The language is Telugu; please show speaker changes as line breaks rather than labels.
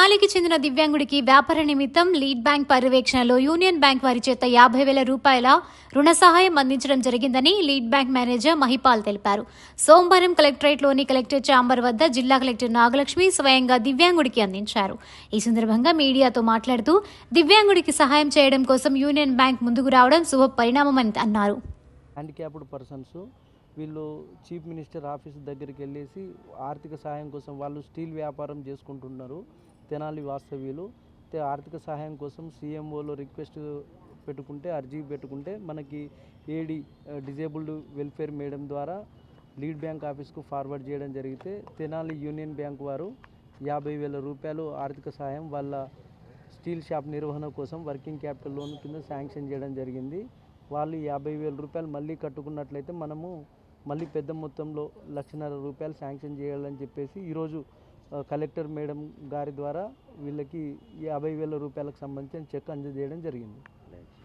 తెనాలికి చెందిన దివ్యాంగుడికి వ్యాపార నిమిత్తం లీడ్ బ్యాంక్ పర్యవేక్షణలో యూనియన్ బ్యాంక్ వారి చేత 50,000 రూపాయల రుణ సహాయం అందించడం జరిగిందని లీడ్ బ్యాంక్ మేనేజర్ మహిపాల్ తెలిపారు. సోమవారం కలెక్టరేట్లోని కలెక్టర్ ఛాంబర్ వద్ద జిల్లా కలెక్టర్ నాగలక్ష్మి స్వయంగా దివ్యాంగుడికి అందించారు. ఈ సందర్భంగా మీడియాతో మాట్లాడుతూ దివ్యాంగుడికి సహాయం చేయడం కోసం యూనియన్ బ్యాంక్ ముందుకు రావడం శుభ పరిణామమని అన్నారు.
హ్యాండిక్యాప్డ్ పర్సన్స్ వీళ్ళు చీఫ్ మినిస్టర్ ఆఫీస్ దగ్గరికి వెళ్ళేసి ఆర్థిక సహాయం కోసం వాళ్ళు స్టీల్ వ్యాపారం చేసుకుంటున్నారు. తెనాలి వాస్తవ్యులు ఆర్థిక సహాయం కోసం సీఎంఓలో రిక్వెస్ట్ పెట్టుకుంటే అర్జీ పెట్టుకుంటే మనకి ఏడి డిజేబుల్డ్ వెల్ఫేర్ మేడం ద్వారా లీడ్ బ్యాంక్ ఆఫీస్కు ఫార్వర్డ్ చేయడం జరిగితే తెనాలి యూనియన్ బ్యాంక్ వారు 50,000 రూపాయలు ఆర్థిక సహాయం వాళ్ళ స్టీల్ షాప్ నిర్వహణ కోసం వర్కింగ్ క్యాపిటల్ లోన్ కింద శాంక్షన్ చేయడం జరిగింది. వాళ్ళు 50,000 రూపాయలు మళ్ళీ కట్టుకున్నట్లయితే మనము మళ్ళీ పెద్ద మొత్తంలో 1,50,000 రూపాయలు శాంక్షన్ చేయాలని చెప్పేసి ఈరోజు కలెక్టర్ మేడం గారి ద్వారా వీళ్ళకి 50,000 రూపాయలకు సంబంధించిన చెక్ అందజేయడం జరిగింది.